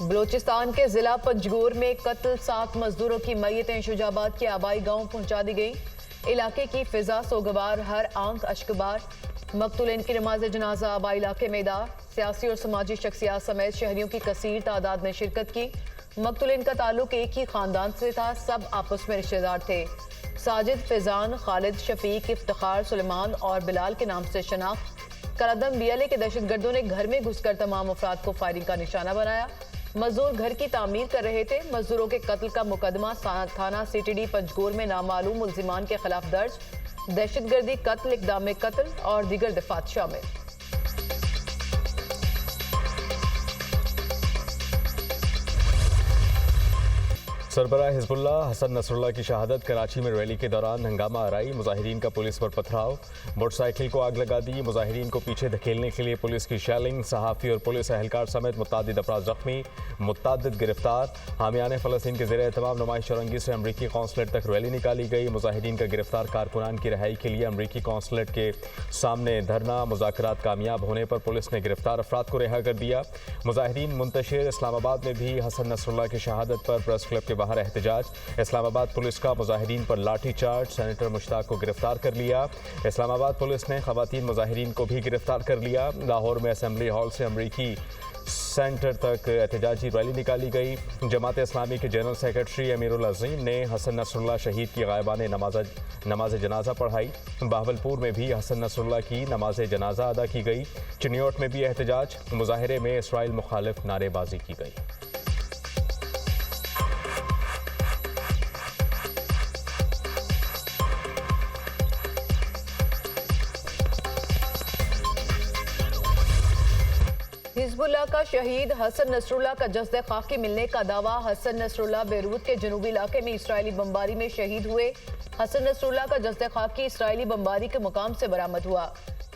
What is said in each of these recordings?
बलूचिस्तान के जिला पंजगोर में कत्ल 7 मजदूरों की मय्यतें शुजाबाद के आबाई गांव पहुंचा दी गई। इलाके की फिजा सोगवार, हर आंख अश्कबार। मकतूलिन की नमाज जनाजा आबाई इलाके में अदा। सियासी और समाजी शख्सियात समेत शहरियों की कसीर तादाद ने शिरकत की। मकतूलिन का ताल्लुक एक ही खानदान से था, सब आपस में रिश्तेदार थे। साजिद, फैजान, खालिद, शफीक, इफ्तिखार, सुलेमान और बिलाल के नाम से शनाख्त। करदम बीएलए के दहशतगर्दों ने घर में घुसकर तमाम अफराद को फायरिंग का निशाना बनाया। मजदूर घर की तामीर कर रहे थे। मजदूरों के कत्ल का मुकदमा थाना सीटीडी पंजगोर में नामालूम मुल्जिमान के खिलाफ दर्ज। दहशतगर्दी, कत्ल, इक़दाम कत्ल और दीगर दफात शामिल। सरबराह हिजबुल्लाह हसन नसरुल्लाह की शहादत। कराची में रैली के दौरान हंगामा आराई, मुजाहिरीन का पुलिस पर पथराव, मोटरसाइकिल को आग लगा दी। मुजाहिरीन को पीछे धकेलने के लिए पुलिस की शेलिंग। सहाफ़ी और पुलिस एहलकार समेत मुतअद्दिद अफराद जख्मी, मुतअद्दिद गिरफ्तार। हामियान फ़लस्तीन के ज़ेर एहतमाम नुमाइश चौरंगी से अमरीकी कौंसलेट तक रैली निकाली गई। मुजाहिरीन का गिरफ्तार कारकुनान की रिहाई के लिए अमरीकी कौंसलेट के सामने धरना। मुज़ाकरात कामयाब होने पर पुलिस ने गिरफ्तार अफराद को रिहा कर दिया। मुजाहिरीन मुंतशिर। इस्लामाबाद में भी हसन नसरुल्लाह की शहादत पर प्रेस क्लब के बाहर एहतजाज। इस्लामाबाद पुलिस का मुजाहिरीन पर लाठी चार्ज। सेनेटर मुश्ताक को गिरफ्तार कर लिया। इस्लामाबाद पुलिस ने खवातीन मुजाहिरीन को भी गिरफ्तार कर लिया। लाहौर में असेंबली हॉल से अमरीकी सेंटर तक एहतजाजी रैली निकाली गई। जमात इस्लामी के जनरल सेक्रेटरी अमीरुल अज़ीम ने हसन नसरुल्लाह शहीद की गायबाने नमाज जनाजा पढ़ाई। बहावलपुर में भी हसन नसरुल्लाह की नमाज जनाजा अदा की गई। चिन्योट में भी एहतजाज। मुजाहिरे में इसराइल मुखालिफ नारेबाजी की गई। हिजबुल्लाह का शहीद हसन नसरुल्लाह का जस्द खाकी मिलने का दावा। हसन नसरुल्लाह बेरूत के जनूबी इलाके में इसराइली बमबारी में शहीद हुए। हसन नसरुल्लाह का जस्द खाकी इसराइली बमबारी के मुकाम से बरामद हुआ।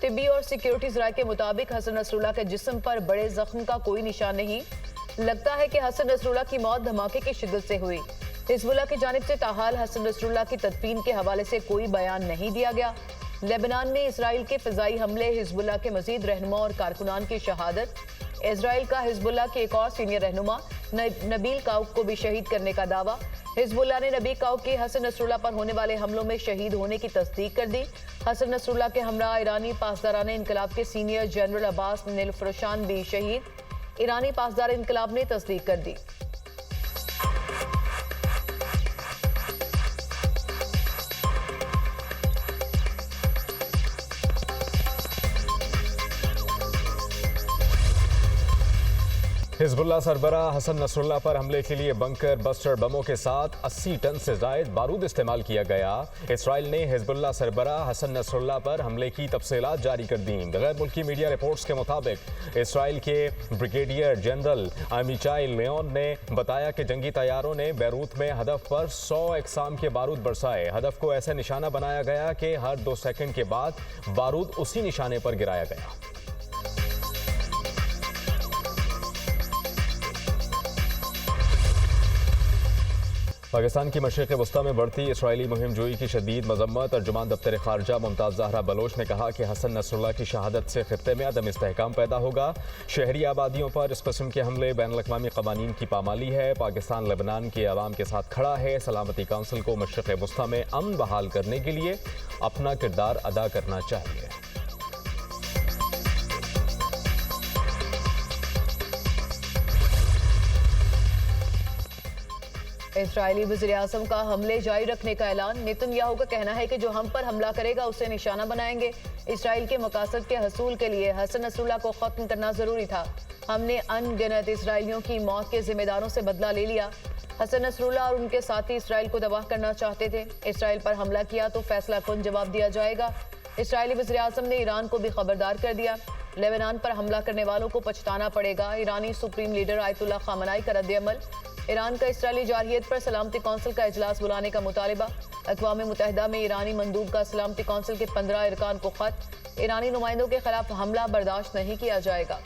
तिब्बी और सिक्योरिटी राय के मुताबिक हसन नसरुल्लाह के जिस्म पर बड़े जख्म का कोई निशान नहीं। लगता है कि हसन नसरुल्लाह की मौत धमाके की शिद्दत से हुई। हिजबुल्लाह की जानिब से ताहाल हसन नसरुल्लाह की तदफीन के हवाले से कोई बयान नहीं दिया गया। लेबनान में इसराइल के फिजाई हमले, हिजबुल्लाह के मजीद रहनुमा और कारकुनान की शहादत। इसराइल का हिजबुल्लाह के एक और सीनियर रहनुमा नबील काउक को भी शहीद करने का दावा। हिजबुल्लाह ने नबी काउक के हसन नसरुल्लाह पर होने वाले हमलों में शहीद होने की तस्दीक कर दी। हसन नसरुल्लाह के हमरा ईरानी पासदारान इनकलाब के सीनियर जनरल अब्बास नीलफरोशान भी शहीद। ईरानी पासदार इनकलाब ने तस्दीक कर दी। हिजबुल्लाह सरबराह हसन नसरुल्लाह पर हमले के लिए बंकर बस्टर बमों के साथ 80 टन से ज़ायद बारूद इस्तेमाल किया गया। इसराइल ने हिजबुल्लाह सरबराह हसन नसरुल्लाह पर हमले की तफसीलात जारी कर दी। गैर मुल्की मीडिया रिपोर्ट्स के मुताबिक इसराइल के ब्रिगेडियर जनरल अमीचाई लियोन ने बताया कि जंगी तैयारों ने बैरूत में हदफ पर 100 अक़साम के बारूद बरसाए। हदफ को ऐसा निशाना बनाया गया कि हर 2 सेकंड के बाद बारूद उसी निशाने पर गिराया गया। पाकिस्तान की मशरिक़ वस्ता में बढ़ती इसराइली मुहिम जोई की शदीद मजम्मत। तर्जुमान दफ्तर ख़ारजा मुमताज़ ज़हरा बलोच ने कहा कि हसन नसरुल्लाह की शहादत से ख़ित्ते में अदम इस्तेहकाम पैदा होगा। शहरी आबादियों पर इस किस्म के हमले बैनुल-अक़वामी क़वानीन की पामाली है। पाकिस्तान लेबनान के अवाम के साथ खड़ा है। सलामती काउंसिल को मशरिक़ वस्ता में अमन बहाल करने के लिए अपना किरदार अदा करना चाहिए। इसराइली वज़ीर-ए-आज़म का हमले जारी रखने का ऐलान। नेतन्याहू का कहना है कि जो हम पर हमला करेगा उसे निशाना बनाएंगे। इसराइल के मकासद के हसूल के लिए हसन नसरुल्लाह को खत्म करना जरूरी था। हमने अनगिनत इसराइलियों की मौत के जिम्मेदारों से बदला ले लिया। हसन नसरुल्लाह और उनके साथी इसराइल को तबाह करना चाहते थे। इसराइल पर हमला किया तो फैसला कुन जवाब दिया जाएगा। इसराइली वज़ीर-ए-आज़म ने ईरान को भी खबरदार कर दिया। लेबनान पर हमला करने वालों को पछताना पड़ेगा। ईरानी सुप्रीम लीडर आयतुल्लाह खामनाई का रद्द-ए-अमल। ईरान का इसराइली जारहियत पर सलामती कौंसिल का इजलास बुलाने का मुतालिबा। अक़वाम मुत्तहिदा में ईरानी मंदूब का सलामती कौंसिल के 15 अरकान को खत। ईरानी नुमाइंदों के खिलाफ हमला बर्दाश्त नहीं किया जाएगा।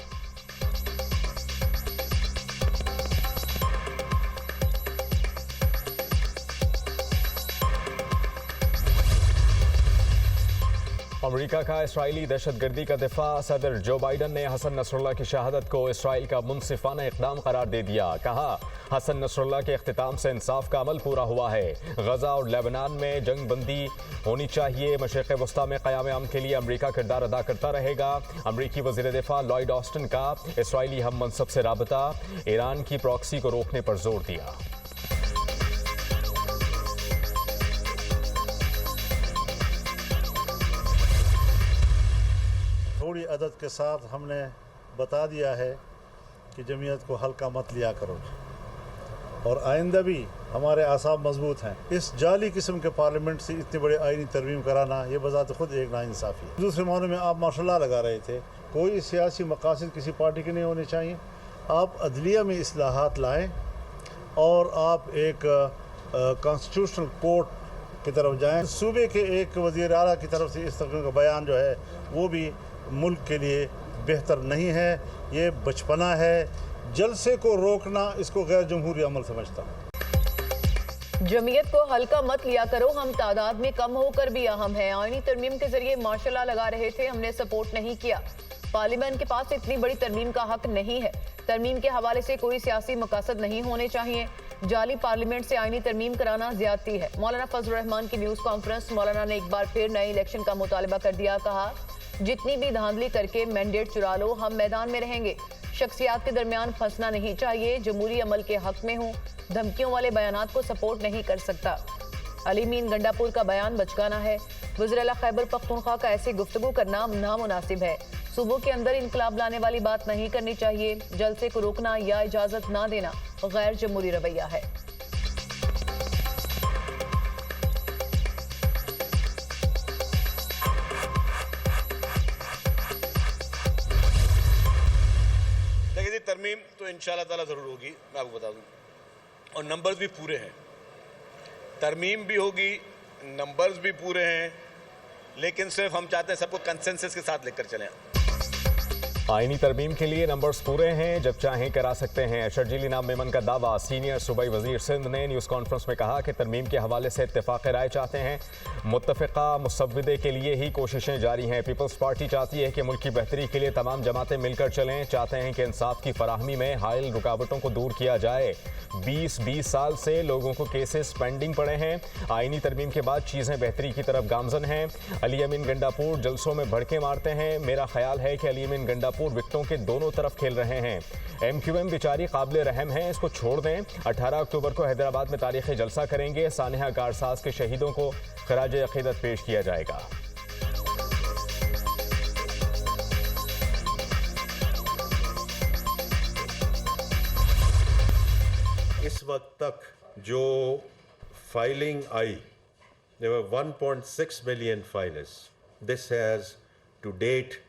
अमेरिका का इसराइली दहशतगर्दी का दिफा। सदर जो बाइडन ने हसन नसरुल्लाह की शहादत को इसराइल का मुनसिफाना इक़दाम करार दे दिया। कहा, हसन नसरुल्लाह के इख्तिताम से इंसाफ का अमल पूरा हुआ है। गजा और लेबनान में जंग बंदी होनी चाहिए। मशरिक़ वस्ता में क़याम अमन के लिए अमेरिका किरदार अदा करता रहेगा। अमरीकी वज़ीर दिफा लॉयड ऑस्टिन का इसराइली हम मनसब से राबता। ईरान की प्रॉक्सी को रोकने पर जोर दिया। थोड़ी अदद के साथ हमने बता दिया है कि जमीयत को हल्का मत लिया करो और आइंदा भी हमारे आसाब मजबूत हैं। इस जाली किस्म के पार्लियामेंट से इतनी बड़ी आइनी तरमीम कराना ये बजात खुद एक नाइंसाफ़ी है। दूसरे मानों में आप माशाल्लाह लगा रहे थे, कोई सियासी मकासद किसी पार्टी के नहीं होने चाहिए। आप अदलिया में इस्लाहात लाएँ और आप एक कॉन्स्टिट्यूशनल कोर्ट की तरफ जाएँ। सूबे के एक वज़ीर आला की तरफ से इस तरह का बयान जो है वो भी मुल्क के लिए बेहतर नहीं है। ये बचपना है। जलसे को रोकना इसको गैर जमहूरी अमल समझता हूँ। जमीयत को हल्का मत लिया करो, हम तादाद में कम होकर भी अहम है। आईनी तरमीम के जरिए माशाल्लाह लगा रहे थे, हमने सपोर्ट नहीं किया। पार्लियामेंट के पास इतनी बड़ी तरमीम का हक नहीं है। तरमीम के हवाले से कोई सियासी मकासद नहीं होने चाहिए। जाली पार्लियामेंट से आईनी तरमीम कराना ज्यादती है। मौलाना फजल रहमान की न्यूज कॉन्फ्रेंस। मौलाना ने एक बार फिर नए इलेक्शन का मुतालबा कर दिया। कहा, जितनी भी धांधली करके मैंडेट चुरा लो, हम मैदान में रहेंगे। शख्सियात के दरमियान फंसना नहीं चाहिए। जमहूरी अमल के हक में हूँ, धमकियों वाले बयानात को सपोर्ट नहीं कर सकता। अली मीन गंडापुर का बयान बचकाना है। वज़ीर-ए-आला खैबर पख्तूनख्वा का ऐसी गुफ्तगू करना नामुनासिब है। सूबों के अंदर इनकलाब लाने वाली बात नहीं करनी चाहिए। जलसे को रोकना या इजाजत ना देना गैर जमहूरी रवैया है। तरमीम तो इंशाअल्लाह ताला ज़रूर होगी, मैं आपको बता दूं, और नंबर्स भी पूरे हैं। तरमीम भी होगी, नंबर्स भी पूरे हैं, लेकिन सिर्फ हम चाहते हैं सबको कंसेंसस के साथ लेकर चलें। आईनी तरमीम के लिए नंबर्स पूरे हैं, जब चाहें करा सकते हैं। शर्जील इनाम मेमन का दावा। सीनियर सूबाई वजीर सिंध ने न्यूज़ कॉन्फ्रेंस में कहा कि तरमीम के हवाले से इत्तेफाक राय चाहते हैं। मुत्तफ़िका मुसव्विदे के लिए ही कोशिशें जारी हैं। पीपल्स पार्टी चाहती है कि मुल्क की बेहतरी के लिए तमाम जमातें मिलकर चलें। चाहते हैं कि इंसाफ की फराहमी में हायल रुकावटों को दूर किया जाए। 20 साल से लोगों को केसेस पेंडिंग पड़े हैं। आईनी तरमीम के बाद चीज़ें बेहतरी की तरफ गामजन हैं। अली अमीन गंडापुर जलसों में भड़के मारते हैं। मेरा ख्याल है कि अली अमीन गंडापुर विकेटों के दोनों तरफ खेल रहे हैं। MQM बेचारी काबिल रहम है, इसको छोड़ दें। 18 अक्टूबर को हैदराबाद में तारीखी जलसा करेंगे। सानिहा कारसाज के शहीदों को खराज अकीदत पेश किया जाएगा। इस वक्त तक जो filing I, there were 1.6 million filers. This has to date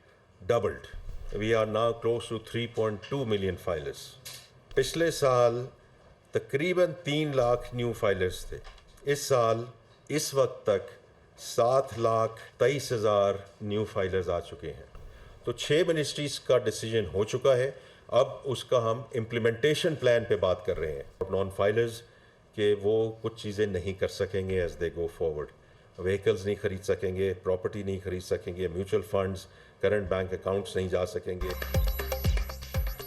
doubled. We are now close to 3.2 million filers. पिछले साल तकरीबन 3 लाख न्यू फाइलर्स थे। इस साल इस वक्त तक 7,23,000 न्यू फाइलर्स आ चुके हैं। तो 6 मिनिस्ट्रीज़ का डिसीजन हो चुका है। अब उसका हम इम्प्लीमेंटेशन प्लान पे बात कर रहे हैं। नॉन फाइलर्स के वो कुछ चीज़ें नहीं कर सकेंगे as they go forward. Vehicles नहीं खरीद सकेंगे, प्रॉपर्टी नहीं खरीद सकेंगे, mutual funds, current bank accounts नहीं जा सकेंगे।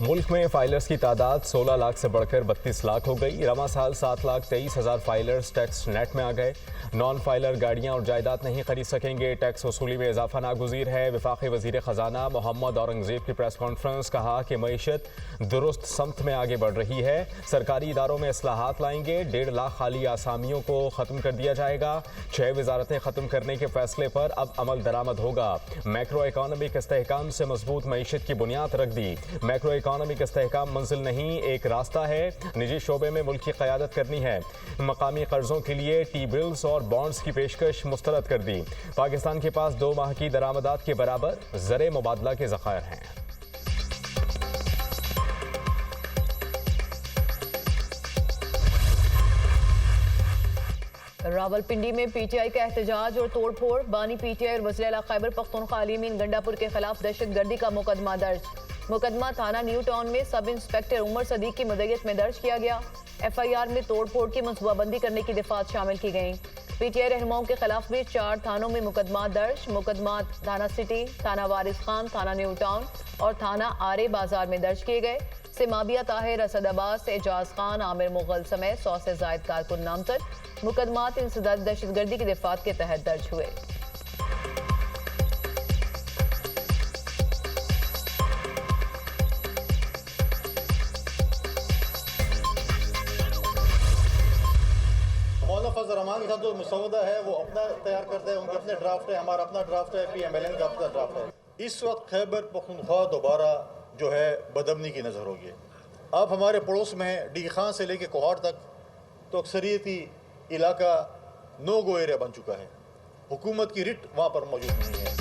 मुल्क में फाइलर्स की तादाद 16 लाख से बढ़कर 32 लाख हो गई। रवा साल 7,23,000 फाइलर्स टैक्स नेट में आ गए। नॉन फाइलर गाड़ियां और जायदाद नहीं खरीद सकेंगे। टैक्स वसूली में इजाफा नागुज़ीर है। वफाकी वज़ीर ख़जाना मोहम्मद औरंगज़ेब की प्रेस कॉन्फ्रेंस। कहा कि मईशत दुरुस्त समत में आगे बढ़ रही है। सरकारी इदारों में इस्लाहात लाएंगे। 1.5 लाख खाली आसामियों को ख़त्म कर दिया जाएगा। 6 वजारतें ख़त्म करने के फैसले पर अब अमल दरामद होगा। मैक्रो इकानमिक इस्तेहकाम से मजबूत मईशत की बुनियाद रख दी। मैक्रो इकानमिक इस्तेहकाम मंजिल नहीं, एक रास्ता है। निजी शोबे में मुल्क की क़यादत करनी है। मकामी कर्जों के लिए टी बिल्स और बॉन्ड्स की पेशकश मुस्तरद कर दी। पाकिस्तान के पास 2 माह की दरामदात के बराबर ज़र मुबादला के ज़खायर हैं। रावलपिंडी में पीटीआई का एहतजाज और तोड़फोड़। बानी पीटीआई और वज़ीर-ए-आला खैबर पख्तूनख्वा अली अमीन गंडापुर के खिलाफ दहशतगर्दी का मुकदमा दर्ज। मुकदमा थाना न्यू टाउन में सब इंस्पेक्टर उमर सदीक की मदयत में दर्ज किया गया। FIR में तोड़फोड़ की मनसूबाबंदी करने की दफात शामिल की गई। पीटीआई रहनुमाओं के खिलाफ भी 4 थानों में मुकदमा दर्ज। मुकदमा थाना सिटी, थाना वारिस खान, थाना न्यू टाउन और थाना आरे बाजार में दर्ज किए गए। सिमाबिया ताहिर, असद अब्बास, एजाज खान, आमिर मुगल समेत 100 से जायद कारकुन नामजद। मुकदमात इंसदाद दहशतगर्दी की दफात के तहत दर्ज हुए। मौलाना फजल रहमान के साथ जो मसौदा है वो अपना तैयार करते हैं, उनके अपने ड्राफ्ट है, हमारा अपना ड्राफ्ट है, PMLN का अपना ड्राफ्ट है। इस वक्त खैबर पख्तूनख्वा दोबारा जो है बदअमनी की नज़र होगी। आप हमारे पड़ोस में हैं, डी खान से लेके कोहाड़ तक तो अक्सरियती इलाका नो गो एरिया बन चुका है। हुकूमत की रिट वहाँ पर मौजूद नहीं है।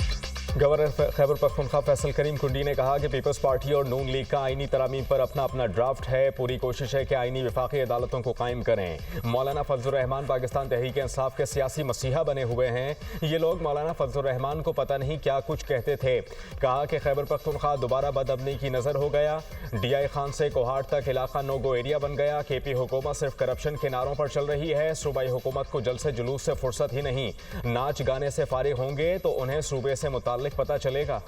गवर्नर खैबर पख्तूनख्वा फैसल करीम कुंडी ने कहा कि पीपल्स पार्टी और नून लीग का आईनी तरामीम पर अपना अपना ड्राफ्ट है। पूरी कोशिश है कि आईनी विफाकी अदालतों को कायम करें। मौलाना फजलुर रहमान पाकिस्तान तहरीक इंसाफ के सियासी मसीहा बने हुए हैं। ये लोग मौलाना फजलुर रहमान को पता नहीं क्या कुछ कहते थे। कहा कि खैबर पख्तूनख्वा दोबारा बदअमनी की नज़र हो गया। DI खान से कोहाड़ तक इलाका नो गो एरिया बन गया। KP हुकूमत सिर्फ करप्शन के नारों पर चल रही है। सूबाई हुकूमत को जलसे जुलूस से फुर्सत ही नहीं। नाच गाने से फारिग होंगे तो उन्हें सूबे से मुताल्लिक पता चलेगा।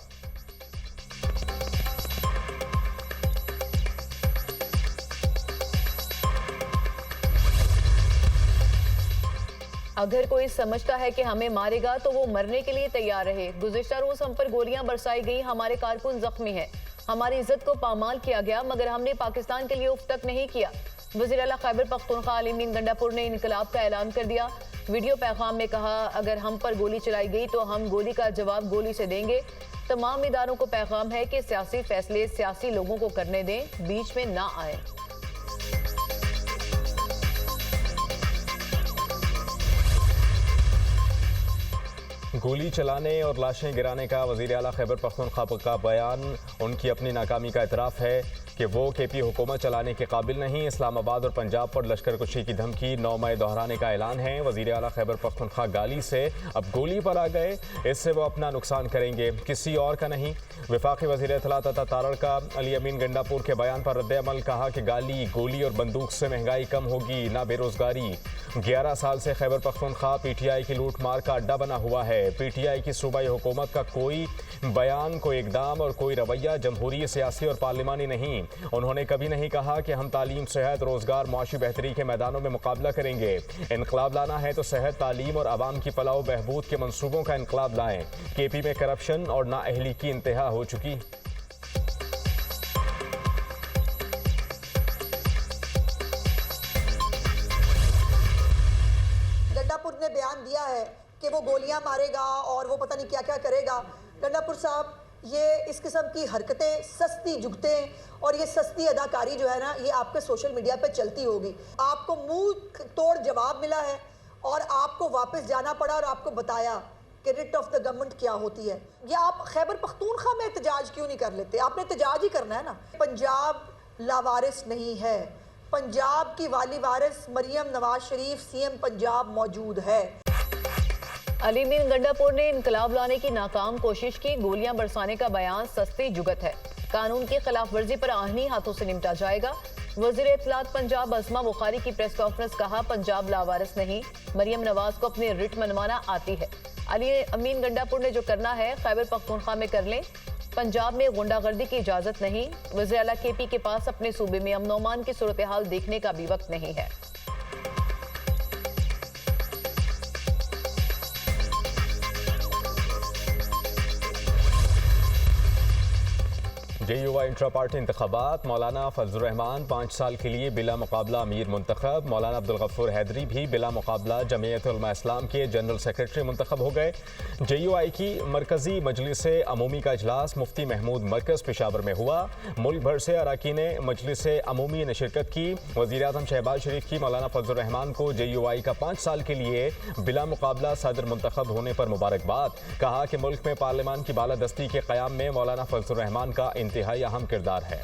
अगर कोई समझता है कि हमें मारेगा तो वो मरने के लिए तैयार रहे। गुज़िश्ता रोज हम पर गोलियां बरसाई गई, हमारे कारकुन जख्मी हैं, हमारी इज्जत को पामाल किया गया, मगर हमने पाकिस्तान के लिए उफ तक नहीं किया। वज़ीर आला खैबर पख्तूनख्वा अली अमीन गंडापुर ने इनकलाब का ऐलान कर दिया। वीडियो पैगाम में कहा, अगर हम पर गोली चलाई गई तो हम गोली का जवाब गोली से देंगे। तमाम इदारों को पैगाम है कि सियासी फैसले सियासी लोगों को करने दें, बीच में ना आए। गोली चलाने और लाशें गिराने का वज़ीर आला खैबर पख्तूनख्वा का बयान उनकी अपनी नाकामी का इतराफ़ है कि वो KP हुकूमत चलाने के काबिल नहीं। इस्लामाबाद और पंजाब पर लश्कर कुशी की धमकी 9 मई दोहराने का ऐलान है। वज़ीर आला खैबर पख्तूनख्वा गाली से अब गोली पर आ गए, इससे वो अपना नुकसान करेंगे, किसी और का नहीं। वफाकी वज़ीर इत्तलात अता तारड़ का अली अमीन गंडापुर के बयान पर रद्द-ए-अमल। कहा कि गाली, गोली और बंदूक से महंगाई कम होगी, ना बेरोजगारी। 11 साल से खैबर पख्तूनख्वा PTI की लूट मार का अड्डा बना हुआ है। PTI की सूबाई हुकूमत का कोई बयान, कोई इकदाम और कोई रवैया जमहूरी, सियासी और पार्लिमानी नहीं। उन्होंने कभी नहीं कहा कि हम तालीम, सेहत, रोजगार, मुआशी बेहतरी के मैदानों में मुकाबला करेंगे। इनकलाब लाना है तो सेहत, तालीम और आवाम की फलाह व बहबूद के मंसूबों का इनकलाब लाएं। KP में करप्शन और नाअहली की इंतहा हो चुकी। गंडापुर ने बयान दिया है कि वो गोलियां मारेगा और वो पता नहीं क्या क्या करेगा। गंडापुर साहब, ये इस किस्म की हरकतें, सस्ती जुगतें और ये सस्ती अदाकारी जो है ना, ये आपके सोशल मीडिया पे चलती होगी। आपको मुंह तोड़ जवाब मिला है और आपको वापस जाना पड़ा और आपको बताया कि रिट ऑफ द गवर्नमेंट क्या होती है। ये आप खैबर पख्तूनख्वा में एहतजाज क्यों नहीं कर लेते? आपने एहतजाज ही करना है ना। पंजाब लावारिस नहीं है, पंजाब की वाली वारिस मरियम नवाज शरीफ CM पंजाब मौजूद है। अली अमीन गंडापुर ने इनकलाब लाने की नाकाम कोशिश की। गोलियां बरसाने का बयान सस्ती जुगत है। कानून की खिलाफ वर्जी पर आहनी हाथों से निपटा जाएगा। वज़ीर इत्तलात पंजाब अज़मा बुखारी की प्रेस कॉन्फ्रेंस। कहा, पंजाब लावारिस नहीं, मरियम नवाज को अपनी रिट मनवाना आती है। अली अमीन गंडापुर ने जो करना है खैबर पख्तूनख्वा में कर लें। पंजाब में गुंडागर्दी की इजाजत नहीं। वज़ीर आला KP के पास अपने सूबे में अमन अमान की सूरत हाल देखने का भी वक्त नहीं है। JUI इंट्रा पार्टी इंतखाबात। मौलाना फजलुर रहमान 5 साल के लिए बिला मुकाबला अमीर मुंतखब। मौलाना अब्दुल गफ्फार हैदरी भी बिला मुकाबला जमीयत उलमा इस्लाम के जनरल सेक्रेटरी मुंतखब हो गए। JUI की मरकजी मजलिस अमूमी का इजलास मुफ्ती महमूद मरकज़ पेशावर में हुआ। मुल्क भर से अरकान मजलिस अमूमी ने शिरकत की। वज़ीर आज़म शहबाज शरीफ की मौलाना फजलुर रहमान को JUI का 5 साल के लिए बिला मुकाबला सदर मुंतखब होने पर मुबारकबाद। कहा कि मुल्क में पार्लियामान की बालादस्ती के क़याम में मौलाना फजलुर रहमान का इंतहाई अहम किरदार है।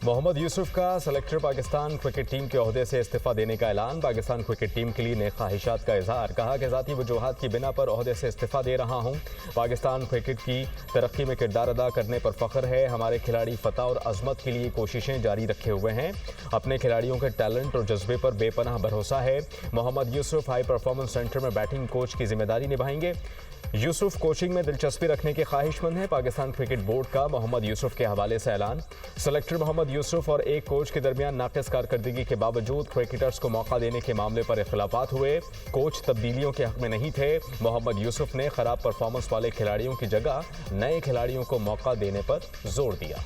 मोहम्मद यूसुफ का सेलेक्टर पाकिस्तान क्रिकेट टीम के ओहदे से इस्तीफा देने का ऐलान। पाकिस्तान क्रिकेट टीम के लिए नए ख्वाहिशात का इजहार। कहा कि ज़ाती वजूहात की बिना पर ओहदे से इस्तीफा दे रहा हूँ। पाकिस्तान क्रिकेट की तरक्की में किरदार अदा करने पर फ़ख्र है। हमारे खिलाड़ी फतह और अजमत के लिए कोशिशें जारी रखे हुए हैं। अपने खिलाड़ियों के टैलेंट और जज्बे पर बेपनाह भरोसा है। Mohammad Yusuf high performance centre में बैटिंग कोच की जिम्मेदारी निभाएंगे। यूसुफ कोचिंग में दिलचस्पी रखने के ख्वाहिशमंद है। पाकिस्तान क्रिकेट बोर्ड का मोहम्मद यूसुफ के हवाले से ऐलान। सेलेक्टर मोहम्मद यूसुफ और एक कोच के दरमियान नाक़िस कारकर्दगी के बावजूद क्रिकेटर्स को मौका देने के मामले पर इख्तिलाफात हुए। कोच तब्दीलियों के हक में नहीं थे। मोहम्मद यूसुफ ने खराब परफॉर्मेंस वाले खिलाड़ियों की जगह नए खिलाड़ियों को मौका देने पर जोर दिया।